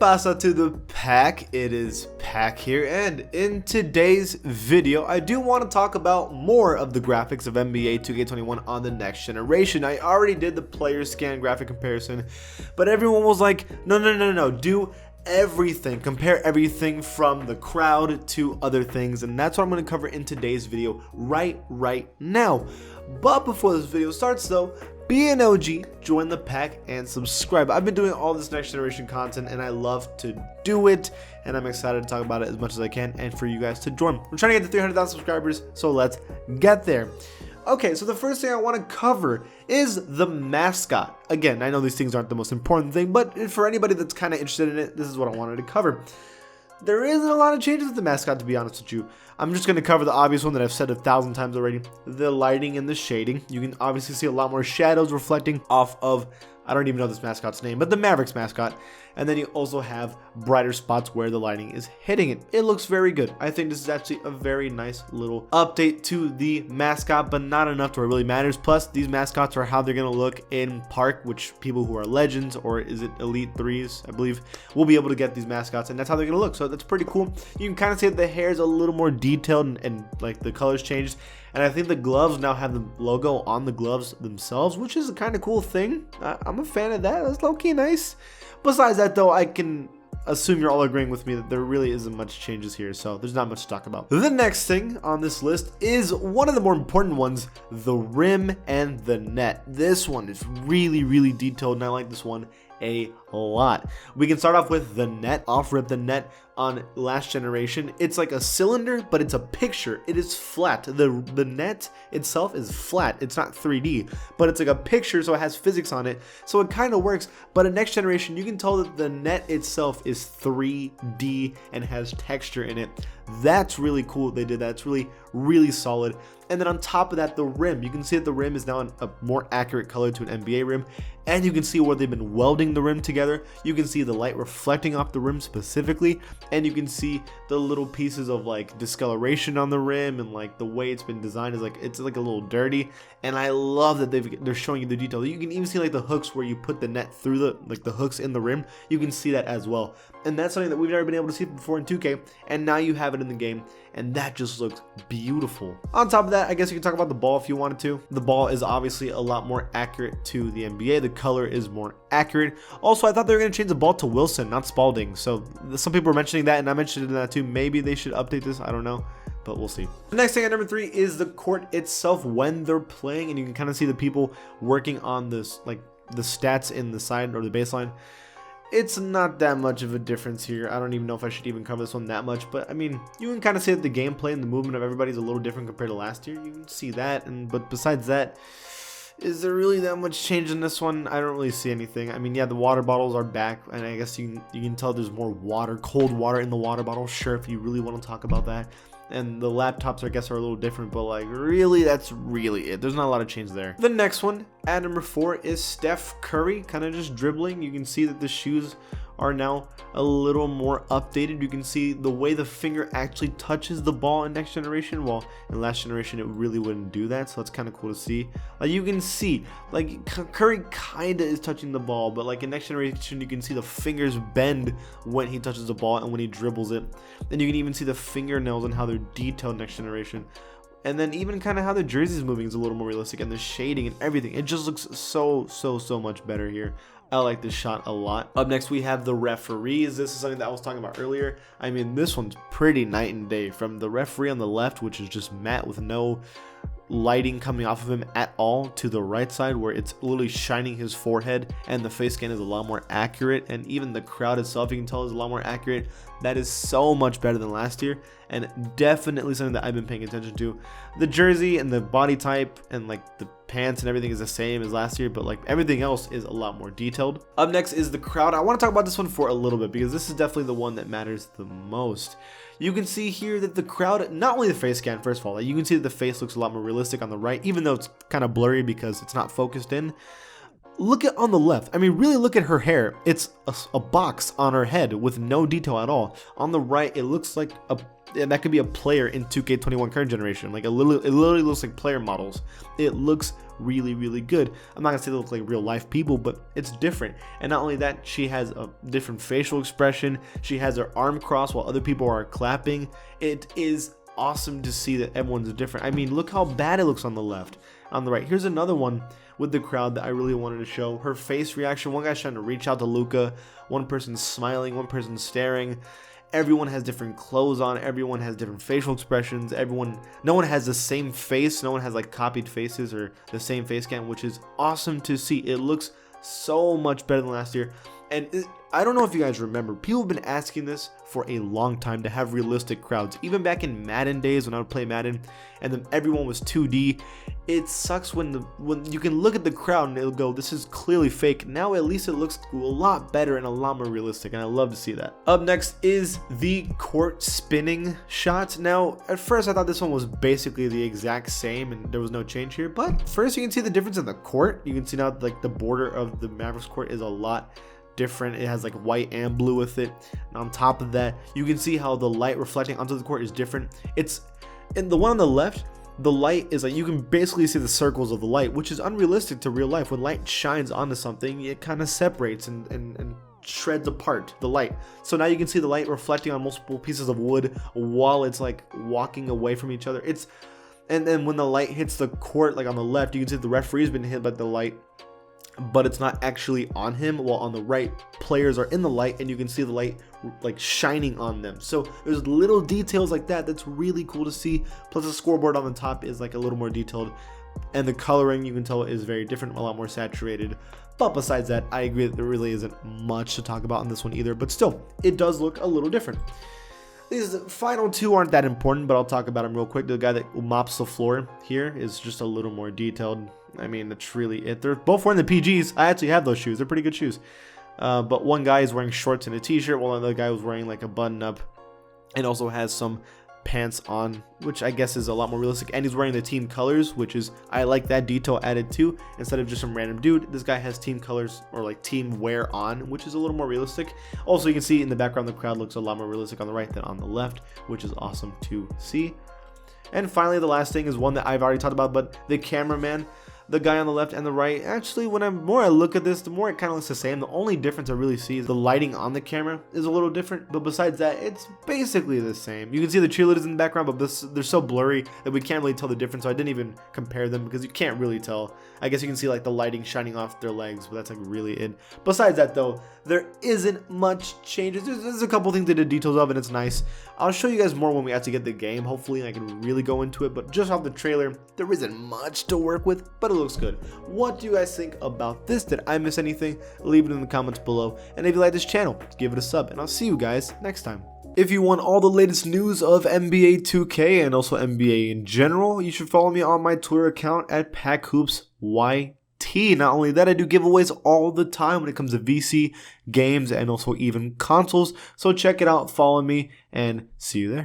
pasa to the pack? It is Pack here, and in today's video I do want to talk about more of the graphics of NBA 2K21 on the next generation. I already did the player scan graphic comparison, but everyone was like, no, do everything, compare everything from the crowd to other things, and that's what I'm going to cover in today's video right now. But before this video starts though, be an OG, join the pack, and subscribe. I've been doing all this next generation content and I love to do it, and I'm excited to talk about it as much as I can and for you guys to join. I'm trying to get to 300,000 subscribers, so let's get there. Okay, so the first thing I want to cover is the mascot. Again, I know these things aren't the most important thing, but for anybody that's kind of interested in it, this is what I wanted to cover. There isn't a lot of changes with the mascot, to be honest with you. I'm just going to cover the obvious one that I've said 1,000 times already. The lighting and the shading. You can obviously see a lot more shadows reflecting off of, I don't even know this mascot's name, but the Mavericks mascot. And then you also have brighter spots where the lighting is hitting it. It looks very good. I think this is actually a very nice little update to the mascot, but not enough to where it really matters. Plus, these mascots are how they're going to look in Park, which people who are Legends, or is it Elite 3s, I believe, will be able to get these mascots, and that's how they're going to look. So that's pretty cool. You can kind of see that the hair is a little more detailed and like the colors changed. And I think the gloves now have the logo on the gloves themselves, which is a kind of cool thing. I'm a fan of that. That's low-key nice. Besides that, though, I can assume you're all agreeing with me that there really isn't much changes here, so there's not much to talk about. The next thing on this list is one of the more important ones, the rim and the net. This one is really detailed, and I like this one a lot. We can start off with the net. Off rip, the net on last generation, it's like a cylinder, but it's a picture. It is flat. The net itself is flat. It's not 3D, but it's like a picture, so it has physics on it, so it kind of works. But in next generation, you can tell that the net itself is 3D and has texture in it. That's really cool. They did that. It's really solid. And then on top of that, the rim, you can see that the rim is now a more accurate color to an NBA rim, and you can see where they've been welding the rim together. You can see the light reflecting off the rim specifically, and you can see the little pieces of like discoloration on the rim, and like the way it's been designed is like it's like a little dirty. And I love that they're showing you the detail. You can even see like the hooks where you put the net through the hooks in the rim. You can see that as well, and that's something that we've never been able to see before in 2K, and now you have it in the game, and that just looks beautiful. On top of that, I guess you can talk about the ball if you wanted to. The ball is obviously a lot more accurate to the NBA. The color is more accurate. Also, I thought they were going to change the ball to Wilson, not Spalding. So some people were mentioning that, and I mentioned that too. Maybe they should update this. I don't know, but we'll see. The next thing at number 3 is the court itself when they're playing, and you can kind of see the people working on this, like the stats in the side or the baseline. It's not that much of a difference here. I don't even know if I should even cover this one that much, but I mean, you can kind of see that the gameplay and the movement of everybody is a little different compared to last year. You can see that, but besides that, is there really that much change in this one? I don't really see anything. I mean, yeah, the water bottles are back, and I guess you can tell there's more water, cold water in the water bottle. Sure, if you really want to talk about that. And the laptops, I guess, are a little different, but like really, that's really it. There's not a lot of change there. The next one at number 4 is Steph Curry, kind of just dribbling. You can see that the shoes are now a little more updated. You can see the way the finger actually touches the ball in next generation, while in last generation it really wouldn't do that, so that's kind of cool to see. Like you can see like Curry kind of is touching the ball, but like in next generation you can see the fingers bend when he touches the ball and when he dribbles it, and you can even see the fingernails and how they're detailed next generation. And then even kind of how the jersey is moving is a little more realistic, and the shading and everything, it just looks so much better here. I like this shot a lot. Up next, we have the referees. This is something that I was talking about earlier. I mean, this one's pretty night and day. From the referee on the left, which is just matte with no lighting coming off of him at all, to the right side where it's literally shining his forehead, and the face scan is a lot more accurate, and even the crowd itself, you can tell, is a lot more accurate. That is so much better than last year, and definitely something that I've been paying attention to. The jersey and the body type and like the pants and everything is the same as last year, but like everything else is a lot more detailed. Up next is the crowd. I want to talk about this one for a little bit because this is definitely the one that matters the most. You can see here that the crowd, not only the face scan, first of all, like you can see that the face looks a lot more realistic on the right, even though it's kind of blurry because it's not focused in. look at on the left. I mean, really look at her hair. It's a box on her head with no detail at all. On the right, it looks like that could be a player in 2K21 current generation. Like it literally looks like player models. It looks really, really good. I'm not gonna say they look like real life people, but it's different. And not only that, she has a different facial expression. She has her arm crossed while other people are clapping. It is awesome to see that everyone's different. I mean, look how bad it looks on the left. On the right, here's another one with the crowd that I really wanted to show. Her face reaction. One guy's trying to reach out to Luca. One person's smiling. One person's staring. Everyone has different clothes on. Everyone has different facial expressions. No one has the same face. No one has like copied faces or the same face cam, which is awesome to see. It looks so much better than last year. And I don't know if you guys remember, people have been asking this for a long time, to have realistic crowds. Even back in Madden days when I would play Madden and then everyone was 2D. It sucks when you can look at the crowd and it'll go, this is clearly fake. Now at least it looks a lot better and a lot more realistic, and I love to see that. Up next is the court spinning shot. Now at first I thought this one was basically the exact same and there was no change here, but first you can see the difference in the court. You can see now like the border of the Mavericks court is a lot different. It has like white and blue with it, and on top of that you can see how the light reflecting onto the court is different. It's in the one on the left, the light is like, you can basically see the circles of the light, which is unrealistic to real life. When light shines onto something, it kind of separates and shreds apart the light. So now you can see the light reflecting on multiple pieces of wood while it's like walking away from each other. And then when the light hits the court, like on the left, you can see the referee's been hit by the light, but it's not actually on him, while on the right, players are in the light and you can see the light like shining on them. So there's little details like that that's really cool to see. Plus the scoreboard on the top is like a little more detailed, and the coloring, you can tell, is very different, a lot more saturated. But besides that, I agree that there really isn't much to talk about in this one either, but still, it does look a little different. These final two aren't that important, but I'll talk about them real quick. The guy that mops the floor here is just a little more detailed. I mean, that's really it. They're both wearing the PGs. I actually have those shoes. They're pretty good shoes. But one guy is wearing shorts and a t-shirt, while the other guy was wearing like a button-up and also has some pants on, which I guess is a lot more realistic. And he's wearing the team colors, which is, I like that detail added too. Instead of just some random dude, this guy has team colors or like team wear on, which is a little more realistic. Also, you can see in the background, the crowd looks a lot more realistic on the right than on the left, which is awesome to see. And finally, the last thing is one that I've already talked about, but the cameraman. The guy on the left and the right, actually, when I look at this, the more it kind of looks the same. The only difference I really see is the lighting on the camera is a little different, but besides that, it's basically the same. You can see the cheerleaders in the background, but they're so blurry that we can't really tell the difference, so I didn't even compare them because you can't really tell. I guess you can see like the lighting shining off their legs, but that's like really it. Besides that though, there isn't much changes. There's a couple things they did details of, and it's nice. I'll show you guys more when we actually get the game. Hopefully I can really go into it, but just off the trailer, there isn't much to work with, but it looks good. What do you guys think about this? Did I miss anything? Leave it in the comments below, and if you like this channel, give it a sub, and I'll see you guys next time. If you want all the latest news of NBA 2K and also NBA in general, you should follow me on my Twitter account at PackHoopsYT. Not only that, I do giveaways all the time when it comes to VC, games, and also even consoles. So check it out, follow me, and see you there.